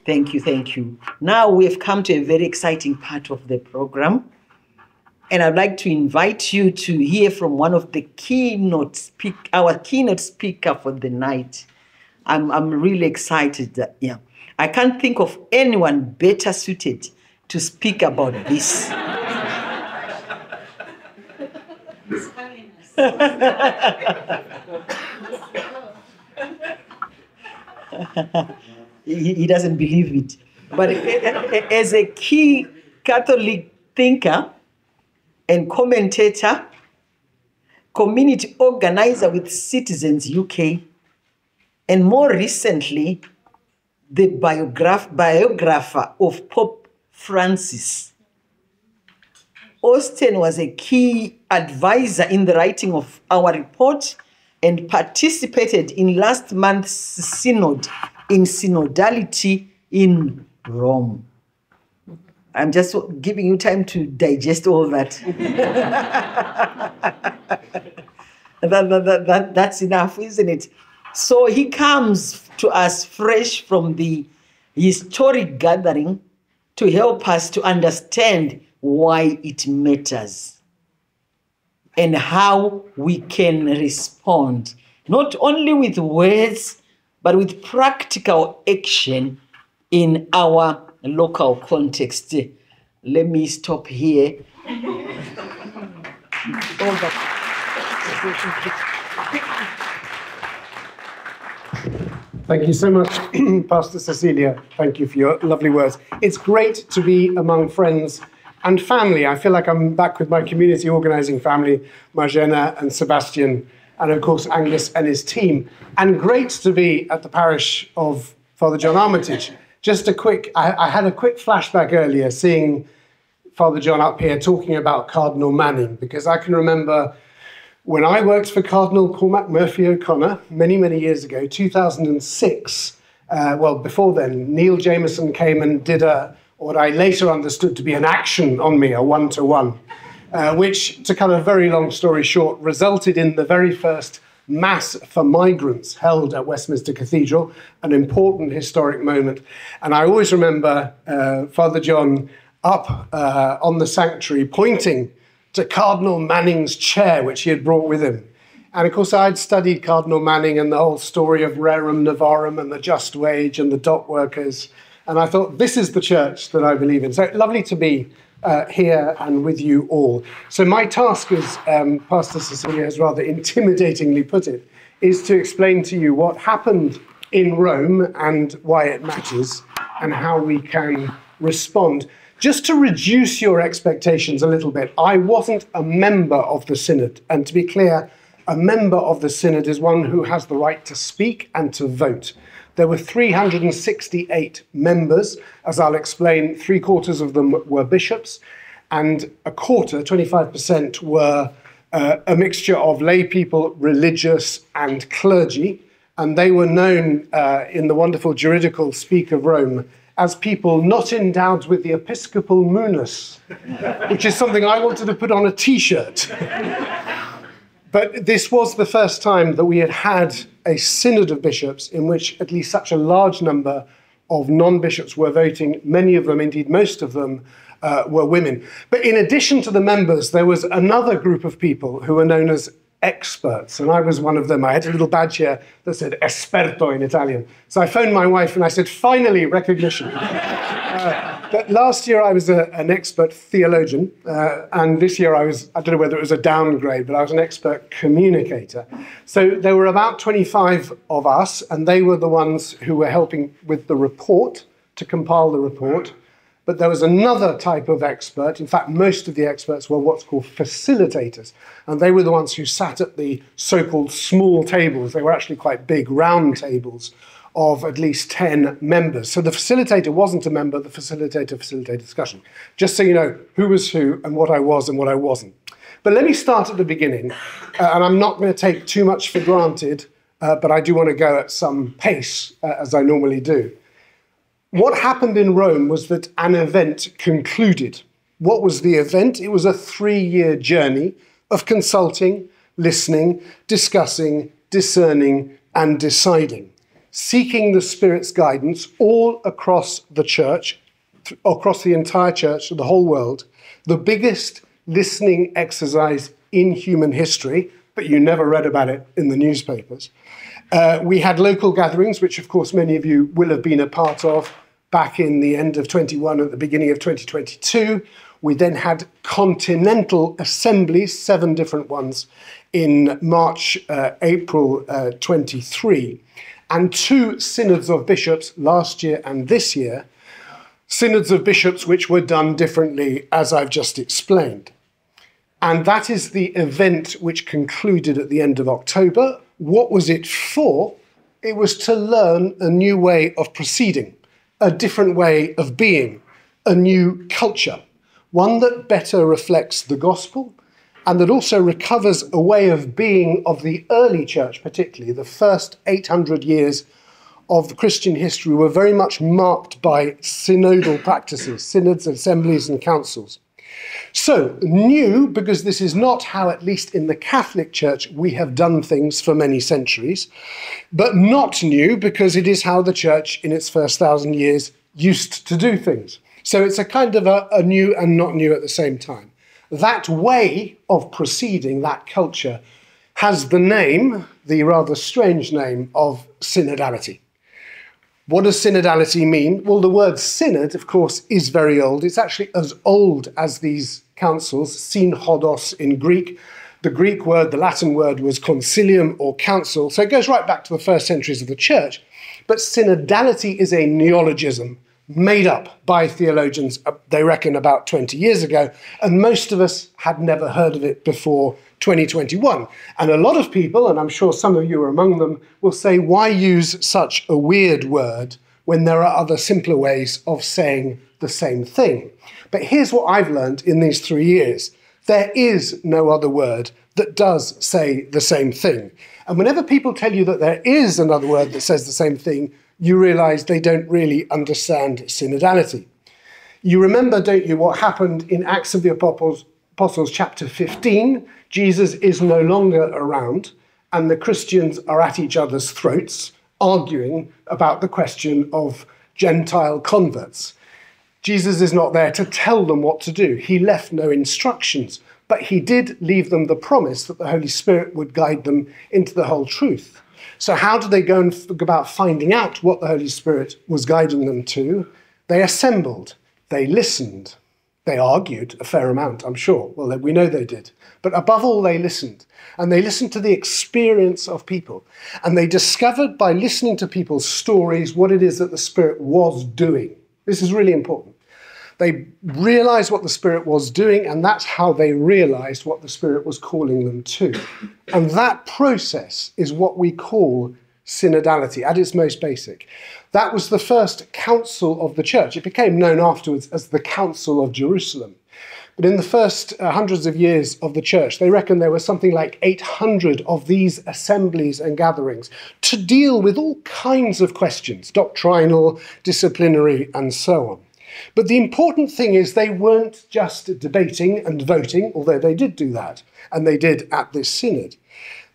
Thank you, thank you. Now we have come to a very exciting part of the program. And I'd like to invite you to hear from one of the our keynote speaker for the night. I'm really excited. I can't think of anyone better suited to speak about this. He doesn't believe it. But as a key Catholic thinker and commentator, community organizer with Citizens UK, and more recently, the biographer of Pope Francis, Austin was a key advisor in the writing of our report and participated in last month's synod in synodality in Rome. I'm just giving you time to digest all that. That's enough, isn't it? So he comes to us fresh from the historic gathering to help us to understand why it matters and how we can respond, not only with words, but with practical action in our local context. Let me stop here. Thank you so much, Pastor Cecilia. Thank you for your lovely words. It's great to be among friends and family. I feel like I'm back with my community organising family, Marjana and Sebastian, and of course Angus and his team. And great to be at the parish of Father John Armitage. Just I had a quick flashback earlier seeing Father John up here talking about Cardinal Manning, because I can remember when I worked for Cardinal Cormac Murphy O'Connor many, many years ago, 2006, before then, Neil Jameson came and did what I later understood to be an action on me, a one-to-one, which, to cut a very long story short, resulted in the very first Mass for migrants held at Westminster Cathedral, an important historic moment. And I always remember Father John up on the sanctuary pointing to Cardinal Manning's chair, which he had brought with him. And of course, I'd studied Cardinal Manning and the whole story of Rerum Novarum and the just wage and the dock workers. And I thought, this is the church that I believe in. So lovely to be here and with you all. So my task, as Pastor Cecilia has rather intimidatingly put it, is to explain to you what happened in Rome and why it matters and how we can respond. Just to reduce your expectations a little bit, I wasn't a member of the synod. And to be clear, a member of the synod is one who has the right to speak and to vote. There were 368 members. As I'll explain, 3/4 of them were bishops, and a quarter, 25%, were a mixture of lay people, religious, and clergy. And they were known in the wonderful juridical speak of Rome as people not endowed with the episcopal munus, which is something I wanted to put on a T-shirt. But this was the first time that we had a synod of bishops in which at least such a large number of non-bishops were voting. Many of them, indeed most of them, were women. But in addition to the members, there was another group of people who were known as experts, and I was one of them. I had a little badge here that said esperto in Italian. So I phoned my wife and I said, finally, recognition. But last year I was an expert theologian, and this year I don't know whether it was a downgrade, but I was an expert communicator. So there were about 25 of us, and they were the ones who were helping with the report, to compile the report. But there was another type of expert. In fact, most of the experts were what's called facilitators. And they were the ones who sat at the so-called small tables. They were actually quite big, round tables of at least 10 members. So the facilitator wasn't a member, the facilitator facilitated discussion. Just so you know who was who and what I was and what I wasn't. But let me start at the beginning. And I'm not going to take too much for granted, but I do want to go at some pace, as I normally do. What happened in Rome was that an event concluded. What was the event? It was a 3-year journey of consulting, listening, discussing, discerning, and deciding. seeking the Spirit's guidance all across the church, across the entire church, the whole world, the biggest listening exercise in human history, but you never read about it in the newspapers. We had local gatherings, which of course many of you will have been a part of back in the end of 21 and at the beginning of 2022. We then had continental assemblies, 7 different ones, in March, April 23, and 2 synods of bishops last year and this year, synods of bishops which were done differently, as I've just explained. And that is the event which concluded at the end of October. What was it for? It was to learn a new way of proceeding, a different way of being, a new culture, one that better reflects the gospel and that also recovers a way of being of the early church, particularly the first 800 years of Christian history were very much marked by synodal practices, synods, assemblies and councils. So, new, because this is not how, at least in the Catholic Church, we have done things for many centuries, but not new because it is how the Church in its first 1,000 years used to do things. So it's a kind of a new and not new at the same time. That way of proceeding, that culture, has the name, the rather strange name, of synodality. What does synodality mean? Well, the word synod, of course, is very old. It's actually as old as these councils, synodos in Greek. The Greek word, the Latin word, was concilium or council. So it goes right back to the first centuries of the church. But synodality is a neologism made up by theologians, they reckon, about 20 years ago. And most of us had never heard of it before 2021. And a lot of people, and I'm sure some of you are among them, will say, why use such a weird word when there are other simpler ways of saying the same thing? But here's what I've learned in these 3 years. There is no other word that does say the same thing. And whenever people tell you that there is another word that says the same thing, you realize they don't really understand synodality. You remember, don't you, what happened in Acts of the Apostles chapter 15? Jesus is no longer around, and the Christians are at each other's throats, arguing about the question of Gentile converts. Jesus is not there to tell them what to do. He left no instructions, but he did leave them the promise that the Holy Spirit would guide them into the whole truth. So how do they go and about finding out what the Holy Spirit was guiding them to? They assembled, they listened, they argued a fair amount, I'm sure. Well, we know they did. But above all, they listened. And they listened to the experience of people. And they discovered by listening to people's stories what it is that the Spirit was doing. This is really important. They realized what the Spirit was doing, and that's how they realized what the Spirit was calling them to. And that process is what we call synodality at its most basic. That was the first council of the church. It became known afterwards as the Council of Jerusalem. But in the first hundreds of years of the church, they reckon there was something like 800 of these assemblies and gatherings to deal with all kinds of questions, doctrinal, disciplinary, and so on. But the important thing is they weren't just debating and voting, although they did do that, and they did at this synod.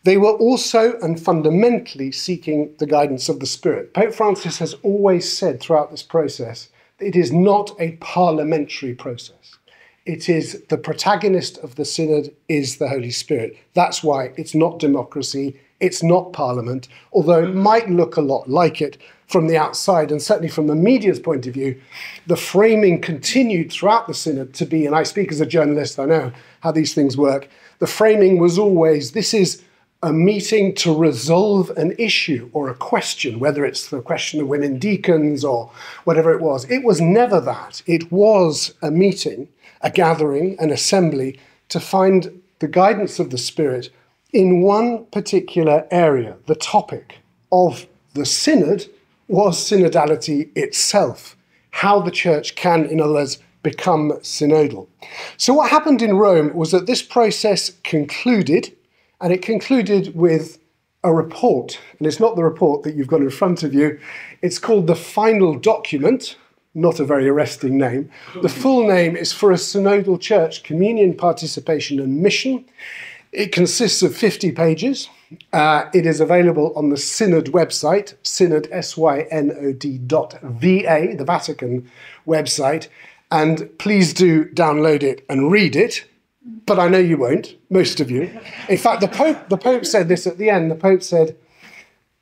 They were also and fundamentally seeking the guidance of the Spirit. Pope Francis has always said throughout this process that it is not a parliamentary process. It is the protagonist of the synod is the Holy Spirit. That's why it's not democracy, it's not parliament, although it might look a lot like it from the outside, and certainly from the media's point of view. The framing continued throughout the synod to be, and I speak as a journalist, I know how these things work, the framing was always, this is a meeting to resolve an issue or a question, whether it's the question of women deacons or whatever it was. It was never that. It was a meeting, a gathering, an assembly to find the guidance of the Spirit in one particular area. The topic of the synod was synodality itself, how the church can, in other words, become synodal. So what happened in Rome was that this process concluded, and it concluded with a report. And it's not the report that you've got in front of you. It's called the Final Document, not a very arresting name. The full name is For a Synodal Church, Communion, Participation and Mission. It consists of 50 pages. It is available on the Synod website, synod, synod.va, the Vatican website. And please do download it and read it. But I know you won't, most of you. In fact, the Pope said this at the end. The Pope said,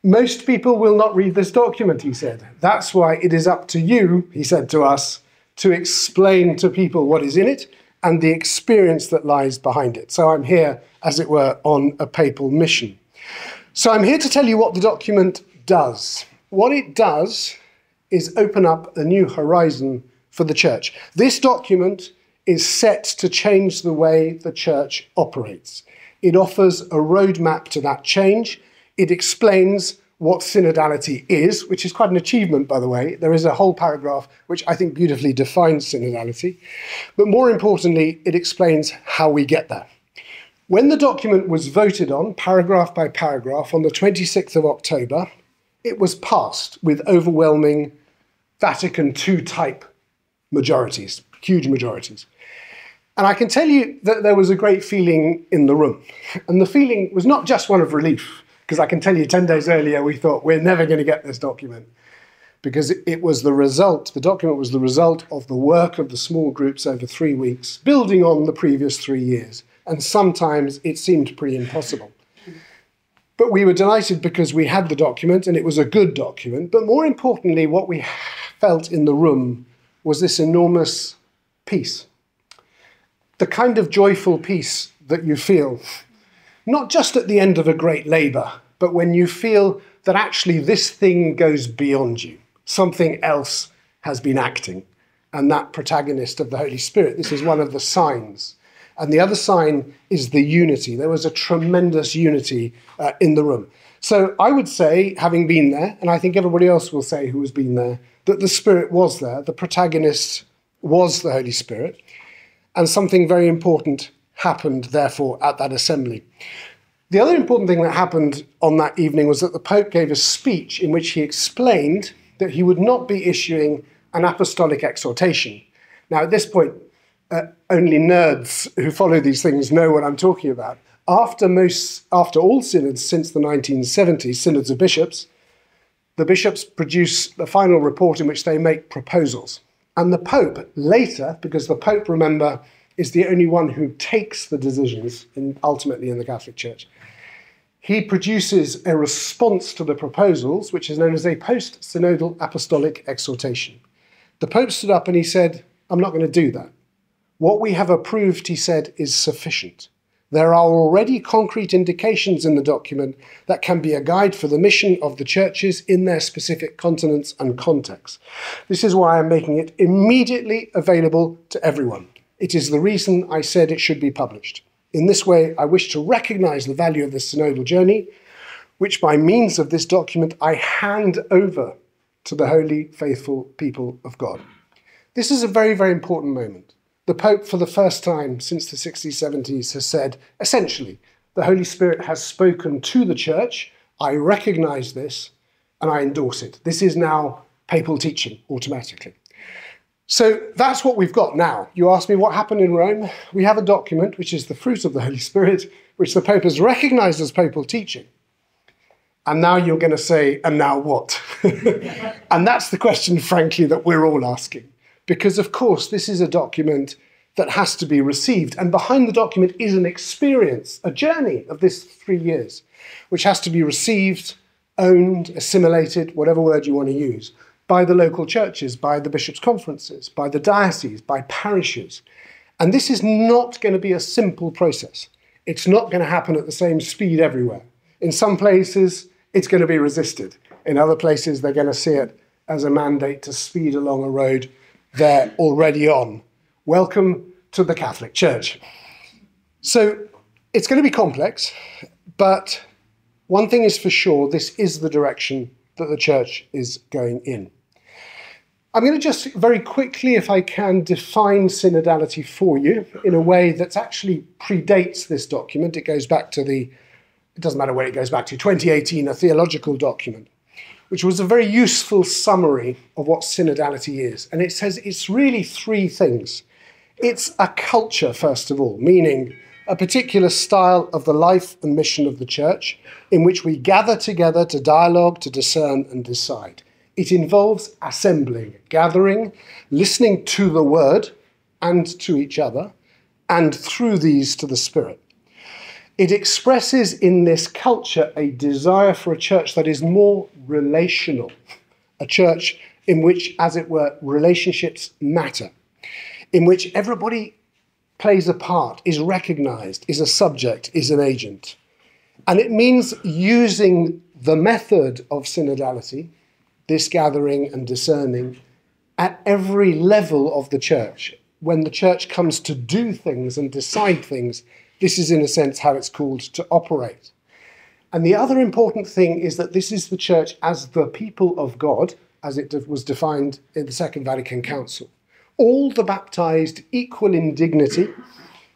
most people will not read this document, he said. That's why it is up to you, he said to us, to explain to people what is in it and the experience that lies behind it. So I'm here, as it were, on a papal mission. So I'm here to tell you what the document does. What it does is open up a new horizon for the Church. This document is set to change the way the Church operates. It offers a roadmap to that change. It explains what synodality is, which is quite an achievement, by the way. There is a whole paragraph which I think beautifully defines synodality. But more importantly, it explains how we get there. When the document was voted on, paragraph by paragraph, on the 26th of October, it was passed with overwhelming Vatican II type majorities, huge majorities. And I can tell you that there was a great feeling in the room. And the feeling was not just one of relief, because I can tell you 10 days earlier we thought we're never going to get this document, because it was the result, the document was the result of the work of the small groups over 3 weeks, building on the previous 3 years. And sometimes it seemed pretty impossible. But we were delighted because we had the document and it was a good document. But more importantly, what we felt in the room was this enormous peace. The kind of joyful peace that you feel, not just at the end of a great labour, but when you feel that actually this thing goes beyond you. Something else has been acting. And that protagonist of the Holy Spirit, this is one of the signs. And the other sign is the unity. There was a tremendous unity in the room. So I would say, having been there, and I think everybody else will say who has been there, that the Spirit was there. The protagonist was the Holy Spirit. And something very important happened, therefore, at that assembly. The other important thing that happened on that evening was that the Pope gave a speech in which he explained that he would not be issuing an apostolic exhortation. Now, at this point, only nerds who follow these things know what I'm talking about. After all synods since the 1970s, synods of bishops, the bishops produce the final report in which they make proposals. And the Pope later, because the Pope, remember, is the only one who takes the decisions ultimately in the Catholic Church, he produces a response to the proposals, which is known as a post-synodal apostolic exhortation. The Pope stood up and he said, I'm not going to do that. What we have approved, he said, is sufficient. There are already concrete indications in the document that can be a guide for the mission of the churches in their specific continents and contexts. This is why I'm making it immediately available to everyone. It is the reason I said it should be published. In this way, I wish to recognise the value of this synodal journey, which by means of this document I hand over to the holy, faithful people of God. This is a very, very important moment. The Pope, for the first time since the 60s, 70s, has said, essentially, the Holy Spirit has spoken to the Church, I recognise this, and I endorse it. This is now papal teaching, automatically. So that's what we've got now. You ask me what happened in Rome. We have a document, which is the fruit of the Holy Spirit, which the Pope has recognised as papal teaching. And now you're going to say, and now what? And that's the question, frankly, that we're all asking. Because, of course, this is a document that has to be received. And behind the document is an experience, a journey of this 3 years, which has to be received, owned, assimilated, whatever word you want to use, by the local churches, by the bishops' conferences, by the dioceses, by parishes. And this is not going to be a simple process. It's not going to happen at the same speed everywhere. In some places, it's going to be resisted. In other places, they're going to see it as a mandate to speed along a road they're already on. Welcome to the Catholic Church. So it's going to be complex, but one thing is for sure, this is the direction that the Church is going in. I'm going to just very quickly, if I can, define synodality for you in a way that actually predates this document. It goes back to it doesn't matter where it goes back to, 2018, a theological document, which was a very useful summary of what synodality is. And it says it's really three things. It's a culture, first of all, meaning a particular style of the life and mission of the church in which we gather together to dialogue, to discern and decide. It involves assembling, gathering, listening to the word and to each other, and through these to the Spirit. It expresses in this culture a desire for a church that is more relational, a church in which, as it were, relationships matter, in which everybody plays a part, is recognized, is a subject, is an agent. And it means using the method of synodality, this gathering and discerning, at every level of the church. When the church comes to do things and decide things, this is in a sense how it's called to operate. And the other important thing is that this is the church as the people of God, as it was defined in the Second Vatican Council. All the baptized equal in dignity.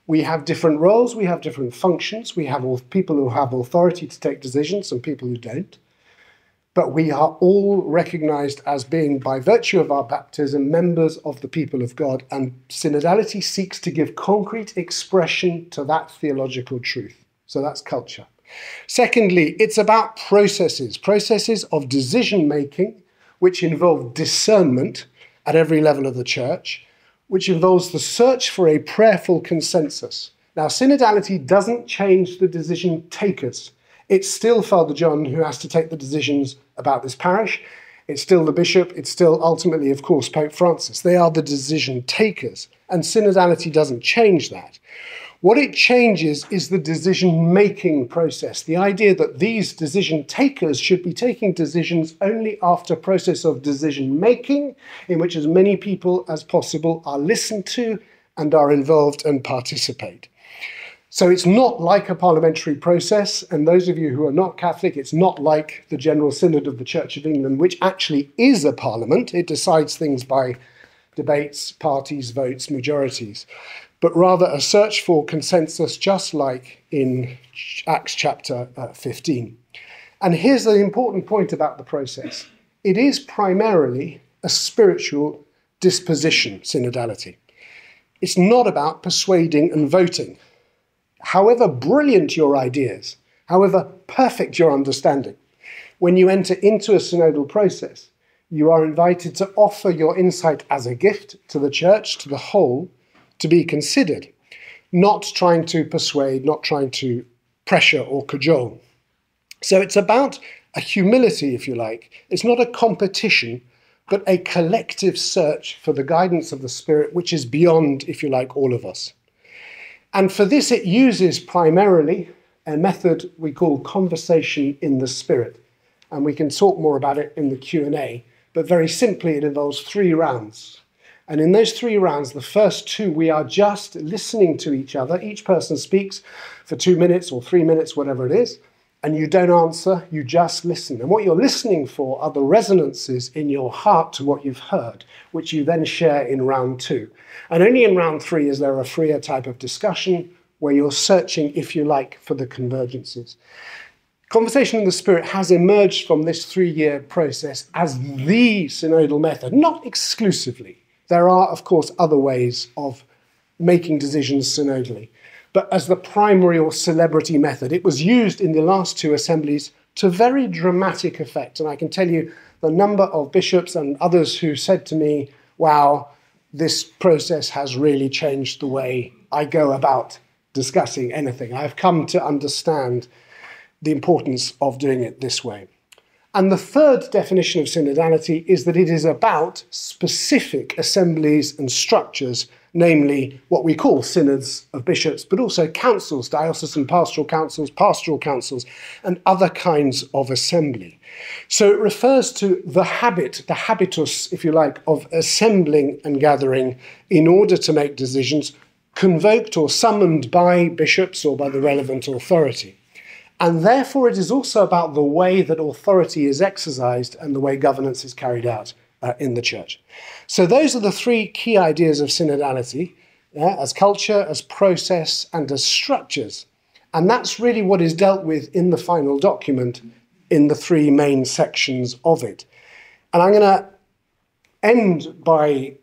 We have different roles, we have different functions, we have people who have authority to take decisions and people who don't. But we are all recognized as being, by virtue of our baptism, members of the people of God, and synodality seeks to give concrete expression to that theological truth. So that's culture. Secondly, it's about processes of decision-making, which involve discernment at every level of the church, which involves the search for a prayerful consensus. Now, synodality doesn't change the decision takers. It's still Father John who has to take the decisions about this parish. It's still the bishop. It's still ultimately, of course, Pope Francis. They are the decision takers, and synodality doesn't change that. What it changes is the decision-making process, the idea that these decision takers should be taking decisions only after a process of decision-making in which as many people as possible are listened to and are involved and participate. So it's not like a parliamentary process, and those of you who are not Catholic, it's not like the General Synod of the Church of England, which actually is a parliament. It decides things by debates, parties, votes, majorities, but rather a search for consensus, just like in Acts chapter 15. And here's the important point about the process. It is primarily a spiritual disposition, synodality. It's not about persuading and voting. However brilliant your ideas, however perfect your understanding, when you enter into a synodal process, you are invited to offer your insight as a gift to the church, to the whole, to be considered, not trying to persuade, not trying to pressure or cajole. So it's about a humility, if you like. It's not a competition, but a collective search for the guidance of the Spirit, which is beyond, if you like, all of us. And for this, it uses primarily a method we call conversation in the Spirit. And we can talk more about it in the Q&A, but very simply, it involves 3 rounds. And in those 3 rounds, the first 2, we are just listening to each other. Each person speaks for 2 minutes or 3 minutes, whatever it is. And you don't answer, you just listen. And what you're listening for are the resonances in your heart to what you've heard, which you then share in round 2. And only in round 3 is there a freer type of discussion where you're searching, if you like, for the convergences. Conversation in the Spirit has emerged from this 3-year process as the synodal method, not exclusively. There are, of course, other ways of making decisions synodally, but as the primary or celebrity method. It was used in the last 2 assemblies to very dramatic effect. And I can tell you the number of bishops and others who said to me, wow, this process has really changed the way I go about discussing anything. I've come to understand the importance of doing it this way. And the third definition of synodality is that it is about specific assemblies and structures, namely what we call synods of bishops, but also councils, diocesan pastoral councils, and other kinds of assembly. So it refers to the habit, the habitus, if you like, of assembling and gathering in order to make decisions convoked or summoned by bishops or by the relevant authority. And therefore, it is also about the way that authority is exercised and the way governance is carried out in the church. So those are the 3 key ideas of synodality, as culture, as process, and as structures. And that's really what is dealt with in the final document in the 3 main sections of it. And I'm going to end by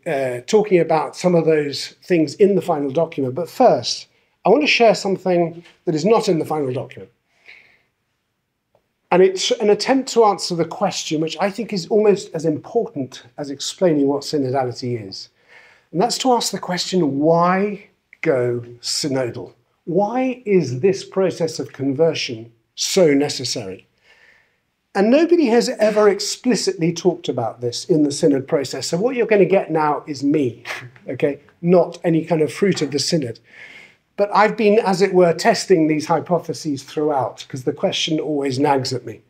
talking about some of those things in the final document. But first, I want to share something that is not in the final document. And it's an attempt to answer the question, which I think is almost as important as explaining what synodality is. And that's to ask the question, why go synodal? Why is this process of conversion so necessary? And nobody has ever explicitly talked about this in the synod process. So what you're going to get now is me, okay? Not any kind of fruit of the synod. But I've been, as it were, testing these hypotheses throughout, because the question always nags at me.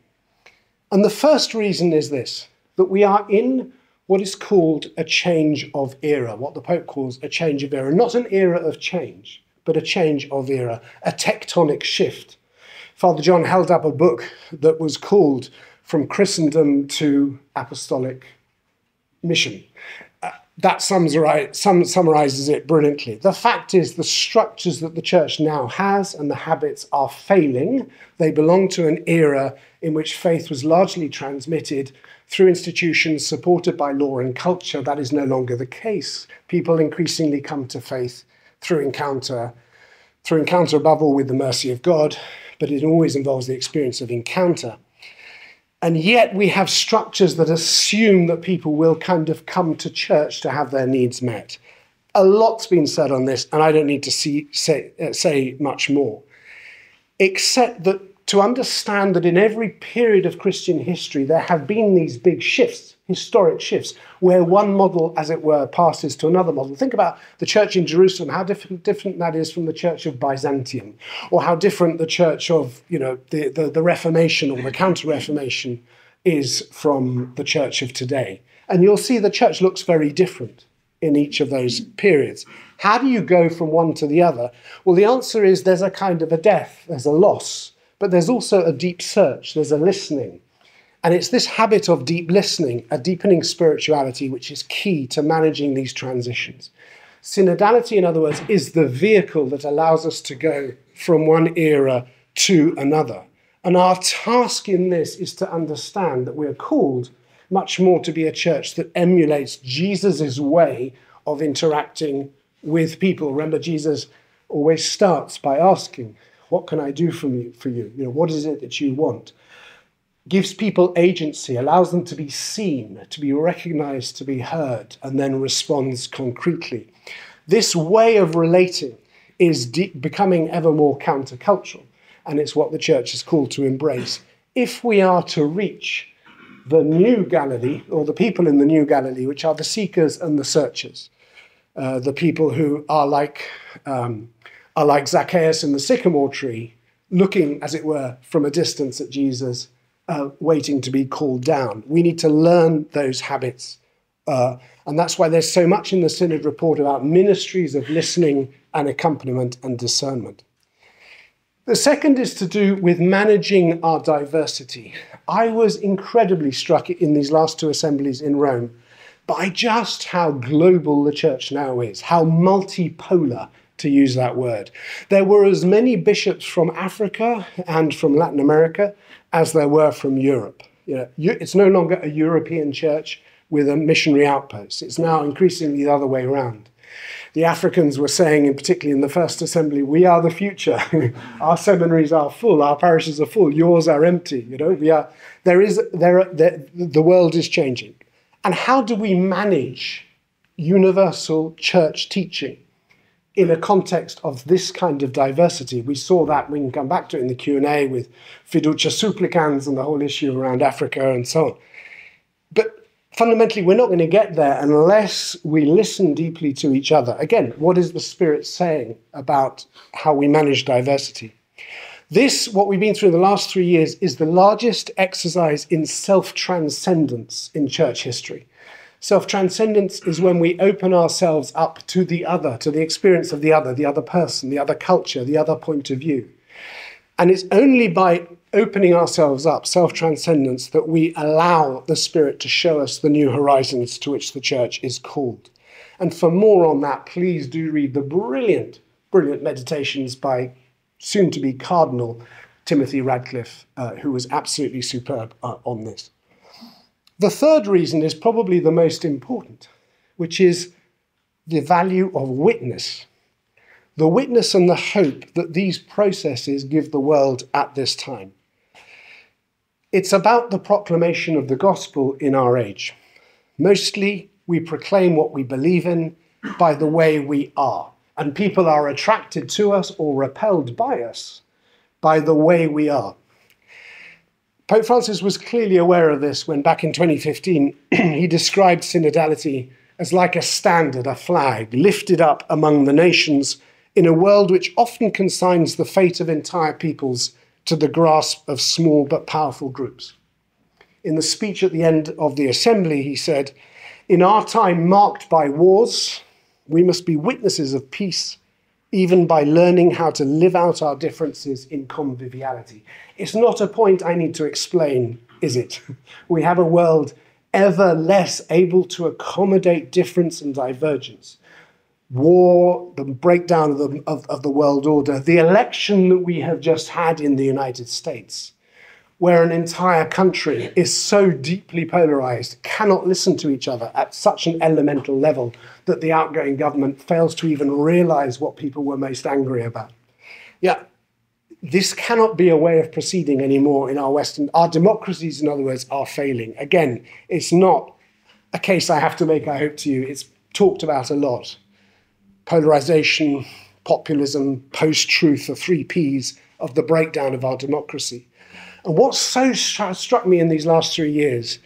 And the first reason is this, that we are in what is called a change of era, what the Pope calls a change of era. Not an era of change, but a change of era, a tectonic shift. Father John held up a book that was called From Christendom to Apostolic Mission. That summarizes it brilliantly. The fact is the structures that the church now has and the habits are failing. They belong to an era in which faith was largely transmitted through institutions supported by law and culture. That is no longer the case. People increasingly come to faith through encounter above all with the mercy of God, but it always involves the experience of encounter. And yet we have structures that assume that people will kind of come to church to have their needs met. A lot's been said on this, and I don't need to say much more, except that to understand that in every period of Christian history, there have been these big shifts, historic shifts, where one model, as it were, passes to another model. Think about the church in Jerusalem, how different that is from the church of Byzantium, or how different the church of, the Reformation or the Counter-Reformation is from the church of today. And you'll see the church looks very different in each of those periods. How do you go from one to the other? Well, the answer is there's a kind of a death, there's a loss, but there's also a deep search, there's a listening. And it's this habit of deep listening, a deepening spirituality, which is key to managing these transitions. Synodality, in other words, is the vehicle that allows us to go from one era to another. And our task in this is to understand that we're called much more to be a church that emulates Jesus' way of interacting with people. Remember, Jesus always starts by asking, what can I do for you? What is it that you want? Gives people agency, allows them to be seen, to be recognized, to be heard, and then responds concretely. This way of relating is becoming ever more countercultural, and it's what the church is called to embrace. If we are to reach the new Galilee, or the people in the new Galilee, which are the seekers and the searchers, the people who are like Zacchaeus in the sycamore tree, looking, as it were, from a distance at Jesus, waiting to be called down. We need to learn those habits. And that's why there's so much in the Synod report about ministries of listening and accompaniment and discernment. The second is to do with managing our diversity. I was incredibly struck in these last two assemblies in Rome by just how global the church now is, how multipolar, to use that word. There were as many bishops from Africa and from Latin America as there were from Europe. It's no longer a European church with a missionary outpost. It's now increasingly the other way around. The Africans were saying, and particularly in the first assembly, we are the future. Our seminaries are full, our parishes are full, yours are empty. The world is changing. And how do we manage universal church teaching in a context of this kind of diversity? We saw that, we can come back to it in the Q&A with fiducia supplicans and the whole issue around Africa and so on. But fundamentally, we're not going to get there unless we listen deeply to each other. Again, what is the Spirit saying about how we manage diversity? This, what we've been through in the last 3 years, is the largest exercise in self-transcendence in church history. Self-transcendence is when we open ourselves up to the other, to the experience of the other person, the other culture, the other point of view. And it's only by opening ourselves up, self-transcendence, that we allow the Spirit to show us the new horizons to which the church is called. And for more on that, please do read the brilliant meditations by soon-to-be Cardinal Timothy Radcliffe, who was absolutely superb on this. The third reason is probably the most important, which is the value of witness. the witness and the hope that these processes give the world at this time. It's about the proclamation of the gospel in our age. Mostly, we proclaim what we believe in by the way we are, and people are attracted to us or repelled by us by the way we are. Pope Francis was clearly aware of this when back in 2015, he described synodality as like a standard, a flag, lifted up among the nations in a world which often consigns the fate of entire peoples to the grasp of small but powerful groups. In the speech at the end of the assembly, he said, "In our time marked by wars, we must be witnesses of peace, even by learning how to live out our differences in conviviality." It's not a point I need to explain, is it? We have a world ever less able to accommodate difference and divergence. War, the breakdown of the world order, the election that we have just had in the United States, where an entire country is so deeply polarized, cannot listen to each other at such an elemental level that the outgoing government fails to even realize what people were most angry about. Yeah, this cannot be a way of proceeding anymore in our democracies, in other words, are failing. Again, it's not a case I have to make, I hope, to you. It's talked about a lot. Polarization, populism, post-truth, the 3 Ps of the breakdown of our democracy. And what so struck me in these last 3 years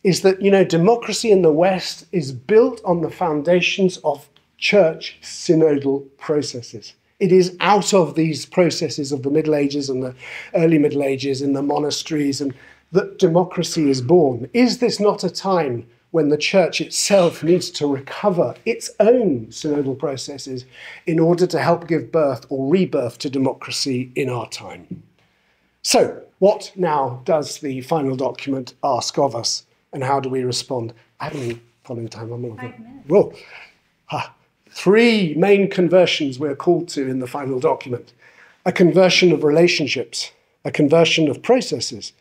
is that, democracy in the West is built on the foundations of church synodal processes. It is out of these processes of the Middle Ages and the early Middle Ages in the monasteries and that democracy is born. Is this not a time when the church itself needs to recover its own synodal processes in order to help give birth or rebirth to democracy in our time? So, what now does the final document ask of us, and how do we respond? I haven't been following time. I'm 5 minutes. Whoa. 3 main conversions we're called to in the final document. A conversion of relationships, a conversion of processes,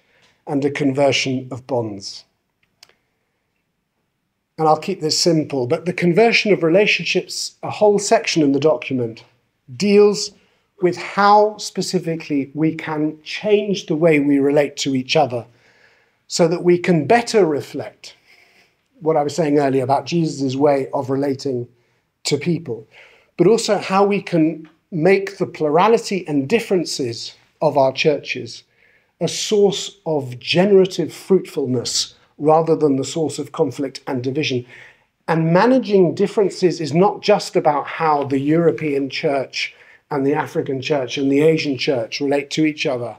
and a conversion of bonds. And I'll keep this simple, but the conversion of relationships, a whole section in the document, deals with how specifically we can change the way we relate to each other so that we can better reflect what I was saying earlier about Jesus' way of relating to people, but also how we can make the plurality and differences of our churches a source of generative fruitfulness rather than the source of conflict and division. And managing differences is not just about how the European church and the African church and the Asian church relate to each other.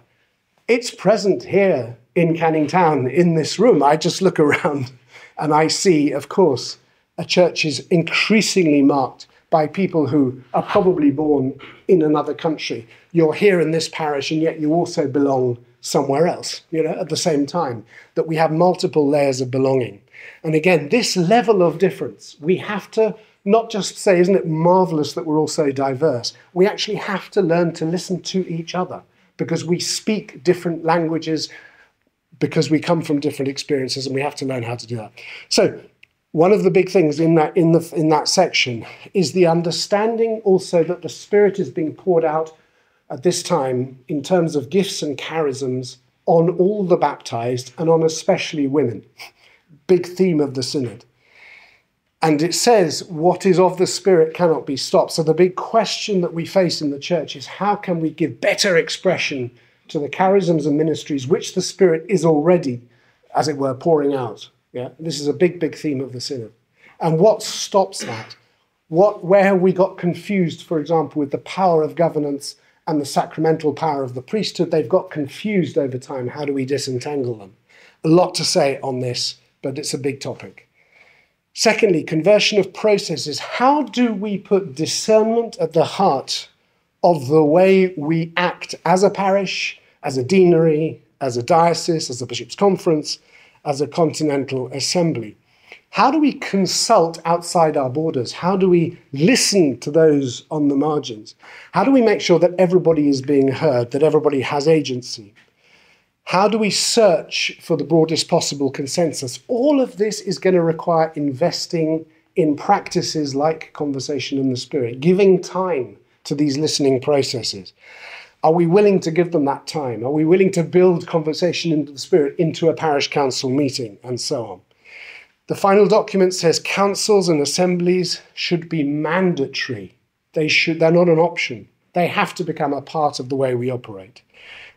It's present here in Canning Town, in this room. I just look around and I see, of course, a church is increasingly marked by people who are probably born in another country. You're here in this parish and yet you also belong somewhere else, at the same time, that we have multiple layers of belonging. And again, this level of difference, we have to not just say, isn't it marvelous that we're all so diverse? We actually have to learn to listen to each other because we speak different languages, because we come from different experiences, and we have to learn how to do that. So one of the big things in that section is the understanding also that the Spirit is being poured out at this time in terms of gifts and charisms on all the baptized and on especially women. Big theme of the synod. And it says, what is of the Spirit cannot be stopped. So the big question that we face in the church is how can we give better expression to the charisms and ministries which the Spirit is already, as it were, pouring out. Yeah, this is a big, big theme of the synod. And what stops that? Where have we got confused, for example, with the power of governance and the sacramental power of the priesthood? They've got confused over time. How do we disentangle them? A lot to say on this, but it's a big topic. Secondly, conversion of processes. How do we put discernment at the heart of the way we act as a parish, as a deanery, as a diocese, as a bishop's conference, as a continental assembly? How do we consult outside our borders? How do we listen to those on the margins? How do we make sure that everybody is being heard, that everybody has agency? How do we search for the broadest possible consensus? All of this is going to require investing in practices like conversation in the Spirit, giving time to these listening processes? Are we willing to give them that time? Are we willing to build conversation into the Spirit into a parish council meeting, and so on? The final document says councils and assemblies should be mandatory. They're not an option. They have to become a part of the way we operate.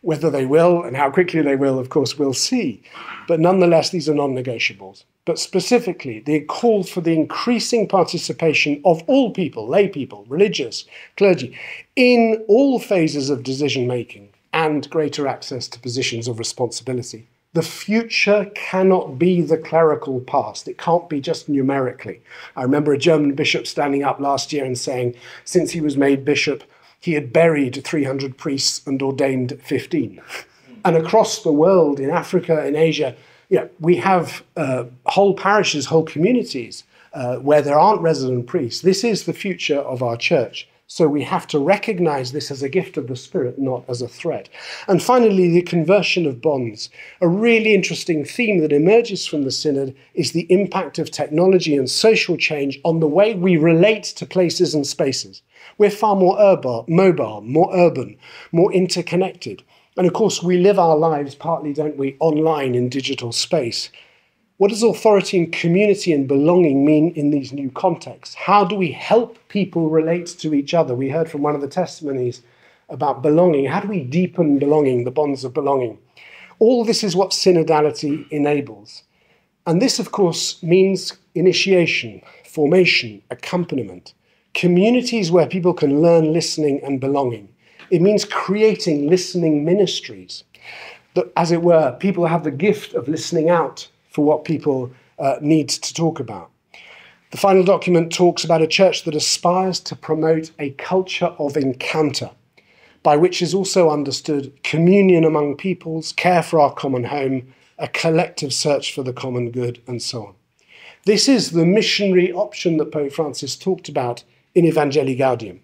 Whether they will and how quickly they will, of course, we'll see. But nonetheless, these are non-negotiables. But specifically, they call for the increasing participation of all people, lay people, religious, clergy, in all phases of decision-making and greater access to positions of responsibility. The future cannot be the clerical past. It can't be just numerically. I remember a German bishop standing up last year and saying, since he was made bishop, he had buried 300 priests and ordained 15. And across the world, in Africa, in Asia, we have whole parishes, whole communities where there aren't resident priests. This is the future of our church. So we have to recognize this as a gift of the Spirit, not as a threat. And finally, the conversion of bonds. A really interesting theme that emerges from the Synod is the impact of technology and social change on the way we relate to places and spaces. We're far more mobile, more urban, more interconnected. And of course, we live our lives, partly, don't we, online in digital space. What does authority and community and belonging mean in these new contexts? How do we help people relate to each other? We heard from one of the testimonies about belonging. How do we deepen belonging, the bonds of belonging? All this is what synodality enables. And this, of course, means initiation, formation, accompaniment, communities where people can learn listening and belonging. It means creating listening ministries that, as it were, people have the gift of listening out for what people need to talk about. The final document talks about a church that aspires to promote a culture of encounter, by which is also understood communion among peoples, care for our common home, a collective search for the common good, and so on. This is the missionary option that Pope Francis talked about in Evangelii Gaudium.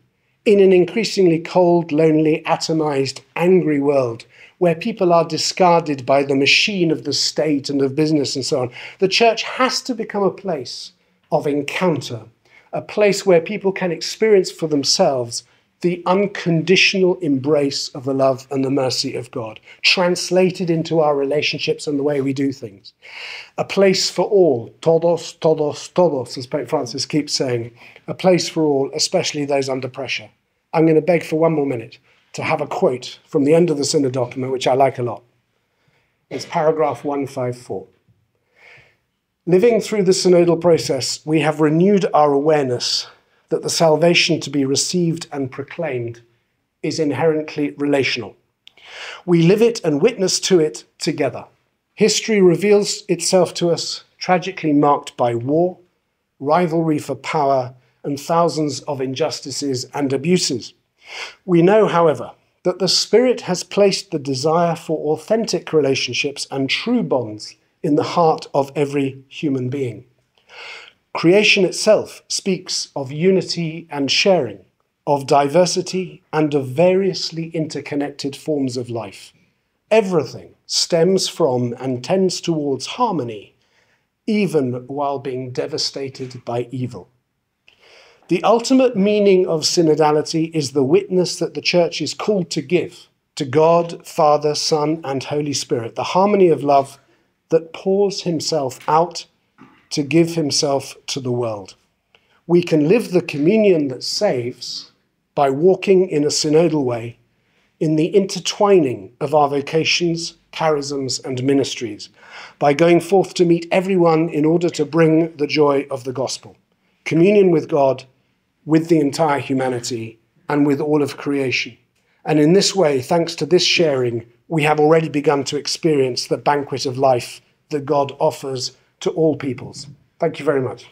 In an increasingly cold, lonely, atomized, angry world, where people are discarded by the machine of the state and of business and so on, the church has to become a place of encounter, a place where people can experience for themselves the unconditional embrace of the love and the mercy of God, translated into our relationships and the way we do things. A place for all, todos, todos, todos, as Pope Francis keeps saying, a place for all, especially those under pressure. I'm going to beg for one more minute to have a quote from the end of the Synod document, which I like a lot. It's paragraph 154. Living through the synodal process, we have renewed our awareness that the salvation to be received and proclaimed is inherently relational. We live it and witness to it together. History reveals itself to us, tragically marked by war, rivalry for power, and thousands of injustices and abuses. We know, however, that the Spirit has placed the desire for authentic relationships and true bonds in the heart of every human being. Creation itself speaks of unity and sharing, of diversity and of variously interconnected forms of life. Everything stems from and tends towards harmony, even while being devastated by evil. The ultimate meaning of synodality is the witness that the Church is called to give to God, Father, Son, and Holy Spirit, the harmony of love that pours himself out to give himself to the world. We can live the communion that saves by walking in a synodal way in the intertwining of our vocations, charisms, and ministries, by going forth to meet everyone in order to bring the joy of the gospel. Communion with God, with the entire humanity, and with all of creation. And in this way, thanks to this sharing, we have already begun to experience the banquet of life that God offers to all peoples. Thank you very much.